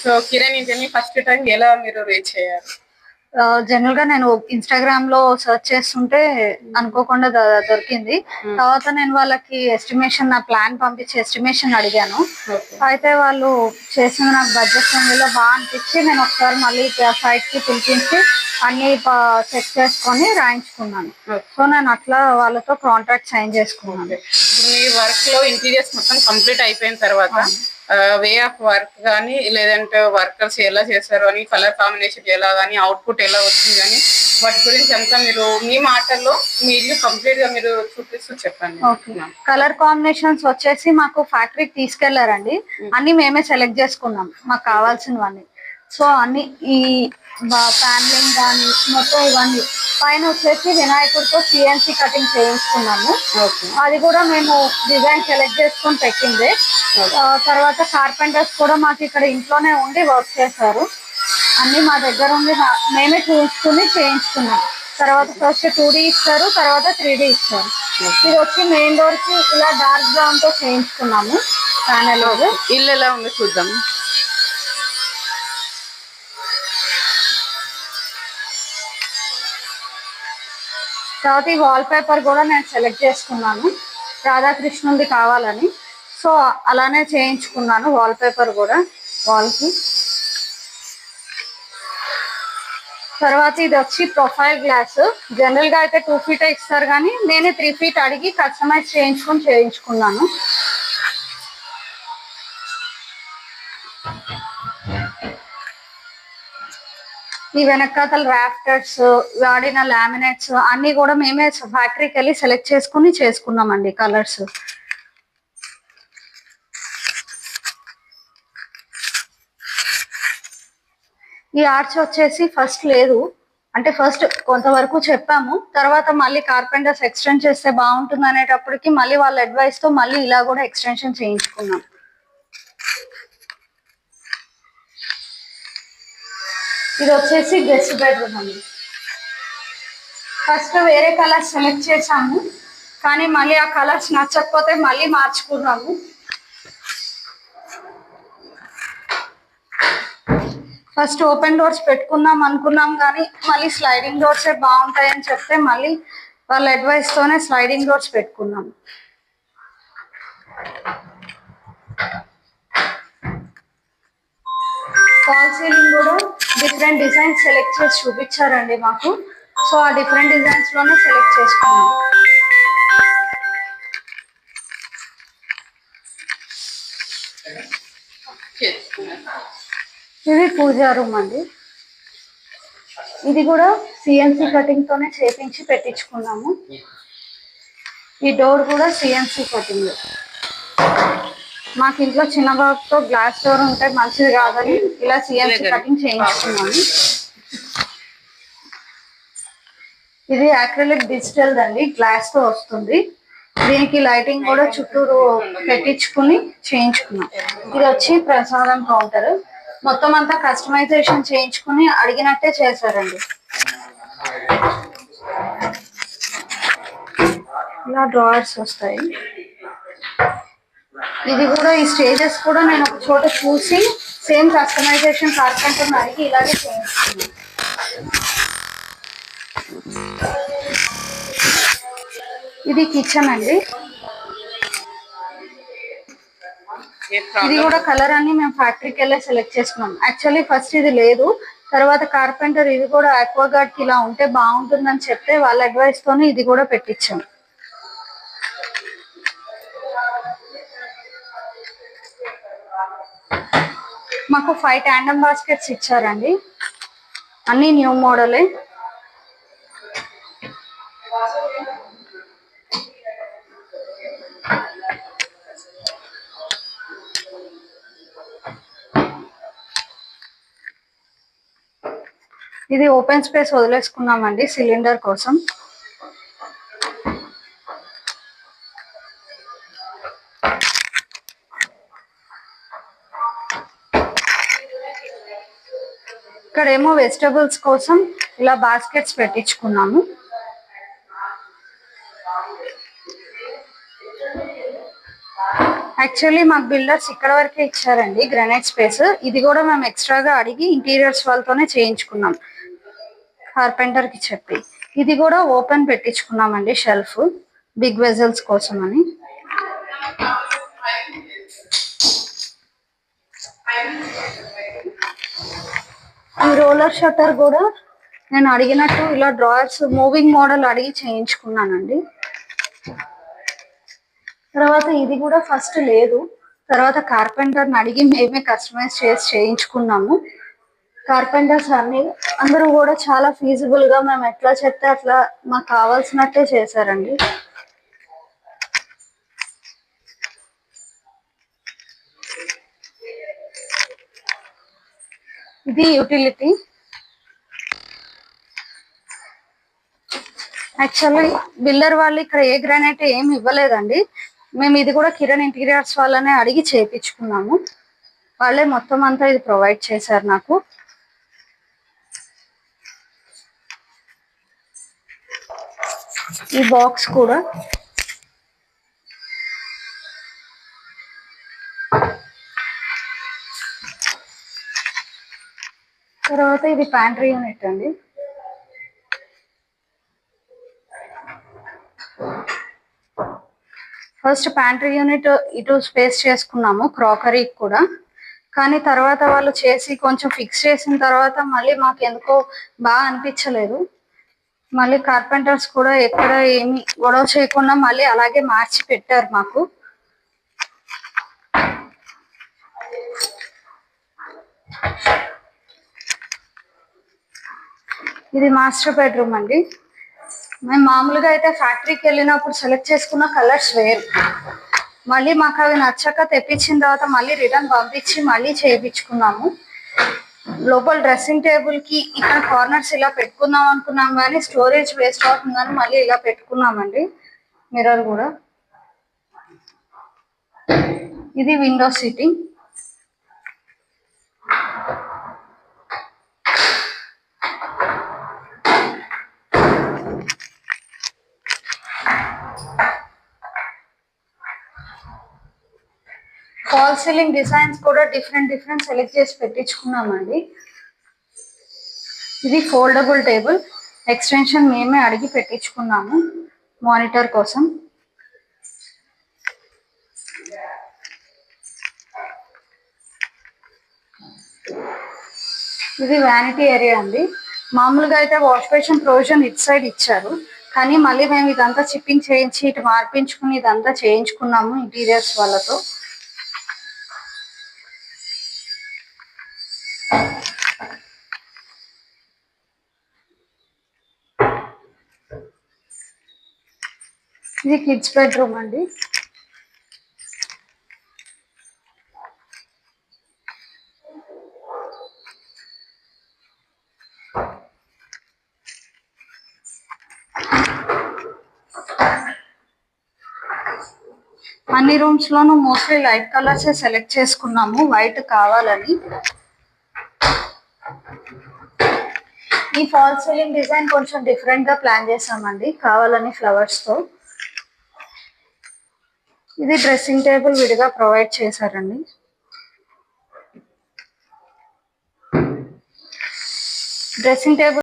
So Kiran ఇంటిని first time ఎలా మీరు రీచ్ అయ్యారు? జనరల్ గా నేను ఇన్స్టాగ్రామ్ లో సెర్చ్ చేస్తుంటే అనుకోకుండా దొరికింది. తర్వాత నేను వాళ్ళకి ఎస్టిమేషన్ నా ప్లాన్ పంపించి ఎస్టిమేషన్ అడిగాను. అయితే వాళ్ళు చేసిన నాకు బడ్జెట్ ఫ్రెండ్లీలో బాగా అనిపించి నేను ఒకసారి మళ్ళీ సైట్ కి పిలిపించి అన్ని చెక్ చేసుకొని రాయించుకున్నాను. సో నేను అట్లా వాళ్ళతో కాంట్రాక్ట్ సైన్ చేసుకున్నాను. ఇప్పుడు మీ వర్క్ లో ఇంటీరియర్స్ మొత్తం కంప్లీట్ అయిపోయిన తర్వాత వే ఆఫ్ వర్క్ కానీ లేదంటే వర్కర్స్ ఎలా చేస్తారు అని, కలర్ కాంబినేషన్ ఎలా కానీ, అవుట్పుట్ ఎలా వచ్చింది కానీ, వాటి గురించి అంతా మీరు మీ మాటల్లో మీ ఇల్లు కంప్లీట్ గా మీరు చూపిస్తూ చెప్పండి. కలర్ కాంబినేషన్స్ వచ్చేసి మాకు ఫ్యాక్టరీకి తీసుకెళ్లారండి. అన్ని మేమే సెలెక్ట్ చేసుకున్నాం మాకు కావాల్సినవన్నీ. సో అన్ని ఈ ప్యానలింగ్ కానీ మొత్తం ఇవన్నీ పైన వచ్చేసి వినాయకుడితో సిఎన్సి కటింగ్ చేయించుకున్నాము. అది కూడా మేము డిజైన్ సెలెక్ట్ చేసుకొని పెట్టింది. తర్వాత కార్పెంటర్స్ కూడా మాకు ఇక్కడ ఇంట్లోనే ఉండి వర్క్ చేశారు. అన్ని మా దగ్గర ఉండి మేమే చూసుకుని చేయించుకున్నాం. తర్వాత ఫస్ట్ 2D ఇస్తారు, తర్వాత 3D ఇస్తారు. ఇది వచ్చి మెయిన్ డోర్ కి ఇలా డార్క్ బ్రౌన్ తో చేయించుకున్నాము. ప్యానెల్ ఇల్లు ఎలా ఉందో చూద్దాం. తర్వాత ఈ వాల్ పేపర్ కూడా నేను సెలెక్ట్ చేసుకున్నాను, రాధాకృష్ణుంది కావాలని. సో అలానే చేయించుకున్నాను వాల్ పేపర్ కూడా వాల్ కి. తర్వాత ఇది వచ్చి ప్రొఫైల్ గ్లాస్. జనరల్ గా అయితే 2 feet ఇస్తారు కానీ నేను 3 feet అడిగి కస్టమైజ్ చేయించుకున్నాను. ఈ వెనకాతల రాఫ్టర్స్, వాడిన లామినేట్స్ అన్ని కూడా మేమే ఫ్యాక్టరీకి వెళ్ళి సెలెక్ట్ చేసుకున్నామండి కలర్స్. ఈ ఆర్చ్ వచ్చేసి ఫస్ట్ లేదు, అంటే ఫస్ట్ కొంతవరకు చెప్పాము, తర్వాత మళ్ళీ కార్పెంటర్స్ ఎక్స్టెండ్ చేస్తే బాగుంటుంది అనేటప్పటికి మళ్ళీ వాళ్ళ అడ్వైస్ తో మళ్ళీ ఇలా కూడా ఎక్స్టెన్షన్ చేయించుకున్నాం. ఇది వచ్చేసి గెస్ట్ బెడ్రూమ్ అండి. ఫస్ట్ వేరే కలర్స్ సెలెక్ట్ చేసాము కానీ మళ్ళీ ఆ కలర్స్ నచ్చకపోతే మళ్ళీ మార్చుకున్నాము. ఫస్ట్ ఓపెన్ డోర్స్ పెట్టుకుందాం అనుకున్నాం కానీ మళ్ళీ స్లైడింగ్ డోర్సే బాగుంటాయని చెప్తే మళ్ళీ వాళ్ళ అడ్వైస్ తోనే స్లైడింగ్ డోర్స్ పెట్టుకున్నాం. ఫాల్ సీలింగ్ కూడా డిఫరెంట్ డిజైన్స్ సెలెక్ట్ చేసి చూపించారండి మాకు. సో ఆ డిఫరెంట్ డిజైన్స్ లోనే సెలెక్ట్ చేసుకున్నాం. ఇది పూజా రూమ్ అండి. ఇది కూడా సిఎన్సి కటింగ్ తోనే చేపించి పెట్టించుకున్నాము. ఈ డోర్ కూడా సిఎన్సి కటింగ్. మాకు ఇంట్లో చిన్న బాబుతో గ్లాస్ డోర్ ఉంటే మంచిది కాదని ఇలా సిఎన్సి కటింగ్ చేయించుకున్నాము. ఇది అక్రిలిక్ డిజిటల్ అండి, గ్లాస్ తో వస్తుంది. దీనికి లైటింగ్ కూడా చుట్టూరు పెట్టించుకుని చేయించుకున్నాం. ఇది వచ్చి ప్రసాదం కౌంటర్. మొత్తం అంతా కస్టమైజేషన్ చేయించుకుని అడిగినట్టే చేశారండి. ఇలా డ్రావర్స్ వస్తాయి. ఇది కూడా ఈ స్టేజెస్ కూడా నేను ఒక చోట చూసి సేమ్ కస్టమైజేషన్ కార్పెంటర్ అడిగి ఇలాగే చేయించుకున్నాను. ఇది కిచెన్ అండి. ఇది కూడా కలర్ అన్ని మేము ఫ్యాక్టరీకి వెళ్ళి సెలెక్ట్ చేసుకున్నాం. యాక్చువల్లీ ఫస్ట్ ఇది లేదు, తర్వాత కార్పెంటర్ ఇది కూడా ఆక్వాగార్డ్ కి ఇలా ఉంటే బాగుంటుందని చెప్తే వాళ్ళ అడ్వైస్ తోనే ఇది కూడా పెట్టించాం. మాకు 5 ట్యాండమ్ బాస్కెట్స్ ఇచ్చారండి, అన్ని న్యూ మోడలే. ఇది ఓపెన్ స్పేస్ వదిలేసుకున్నామండి సిలిండర్ కోసం. ఇక్కడేమో వెజిటబుల్స్ కోసం ఇలా బాస్కెట్స్ పెట్టించుకున్నాము. యాక్చువల్లీ మాకు బిల్డర్స్ ఇక్కడ వరకే ఇచ్చారండి గ్రానైట్ స్పేస్. ఇది కూడా మేము ఎక్స్ట్రాగా అడిగి ఇంటీరియర్స్ వాళ్ళతోనే చేయించుకున్నాం కార్పెంటర్ కి చెప్పి. ఇది కూడా ఓపెన్ పెట్టించుకున్నామండి షెల్ఫ్ బిగ్ వెజల్స్ కోసం అని. ఈ రోలర్ షట్టర్ కూడా నేను అడిగినట్టు ఇలా డ్రాయర్స్ మూవింగ్ మోడల్ అడిగి చేయించుకున్నానండి. తర్వాత ఇది కూడా ఫస్ట్ లేదు, తర్వాత కార్పెంటర్ని అడిగి మేమే కస్టమైజ్ చేసి చేయించుకున్నాము. కార్పెంటర్స్ అందరూ కూడా చాలా ఫీజిబుల్ గా మేము ఎట్లా చెప్తే అట్లా మాకు కావాల్సినట్టే చేశారండి. ఇది యూటిలిటీ. యాక్చువల్లీ బిల్డర్ వాళ్ళు ఇక్కడ ఏ గ్రానైట్ ఏమి ఇవ్వలేదండి. మేము ఇది కూడా కిరణ్ ఇంటీరియర్స్ వాళ్ళనే అడిగి చేయించుకున్నాము. వాళ్ళే మొత్తం అంతా ఇది ప్రొవైడ్ చేశారు నాకు. ఈ బాక్స్ కూడా తర్వాత ఇది ప్యాంట్రీ యూనిట్ అండి. ఫస్ట్ ప్యాంట్రీ యూనిట్ ఇటు స్పేస్ చేసుకున్నాము క్రాకరీ కూడా, కానీ తర్వాత వాళ్ళు చేసి కొంచెం ఫిక్స్ చేసిన తర్వాత మళ్ళీ మాకు ఎందుకో బాగా అనిపించలేదు. మళ్ళీ కార్పెంటర్స్ కూడా ఎక్కడ ఏమి గొడవ చేయకుండా మళ్ళీ అలాగే మార్చి పెట్టారు మాకు. ఇది మాస్టర్ బెడ్రూమ్ అండి. మేము మామూలుగా అయితే ఫ్యాక్టరీకి వెళ్ళినప్పుడు సెలెక్ట్ చేసుకున్న కలర్స్ వేరు, మళ్ళీ మాకు అవి నచ్చక తెప్పించిన తర్వాత మళ్ళీ రిటర్న్ పంపించి మళ్ళీ చేయించుకున్నాము. లోపల డ్రెస్సింగ్ టేబుల్ కి ఇక్కడ కార్నర్స్ ఇలా పెట్టుకుందాం అనుకున్నాం కానీ స్టోరేజ్ వేస్ట్ అవుతుందని మళ్ళీ ఇలా పెట్టుకున్నామండి. మిర్రర్ కూడా. ఇది window seating. Fall ceiling designs కూడా డిఫరెంట్ సెలెక్ట్ చేసి పెట్టించుకున్నామండి. ఇది ఫోల్డబుల్ టేబుల్ ఎక్స్టెన్షన్ మేమే అడిగి పెట్టించుకున్నాము మానిటర్ కోసం. ఇది వ్యానిటీ ఏరియా అండి. మామూలుగా అయితే వాష్ బేసిన్ ప్రొవిజన్ ఇటు సైడ్ ఇచ్చారు, కానీ మళ్ళీ మేము ఇదంతా చిప్పింగ్ చేయించి ఇటు మార్పించుకుని ఇదంతా చేయించుకున్నాము ఇంటీరియర్స్ వాళ్ళతో. ఇది కిడ్స్ బెడ్రూమ్ అండి. అన్ని రూమ్స్ లోనూ మోస్ట్లీ లైట్ కలర్స్ సెలెక్ట్ చేసుకున్నాము, వైట్ కావాలని. ఈ ఫాల్ సీలింగ్ డిజైన్ కొంచెం డిఫరెంట్ గా ప్లాన్ చేసామండి కావాలని ఫ్లవర్స్ తో. ఇది డ్రెస్సింగ్ టేబుల్ విడిగా ప్రొవైడ్ చేశారండి. Dressing table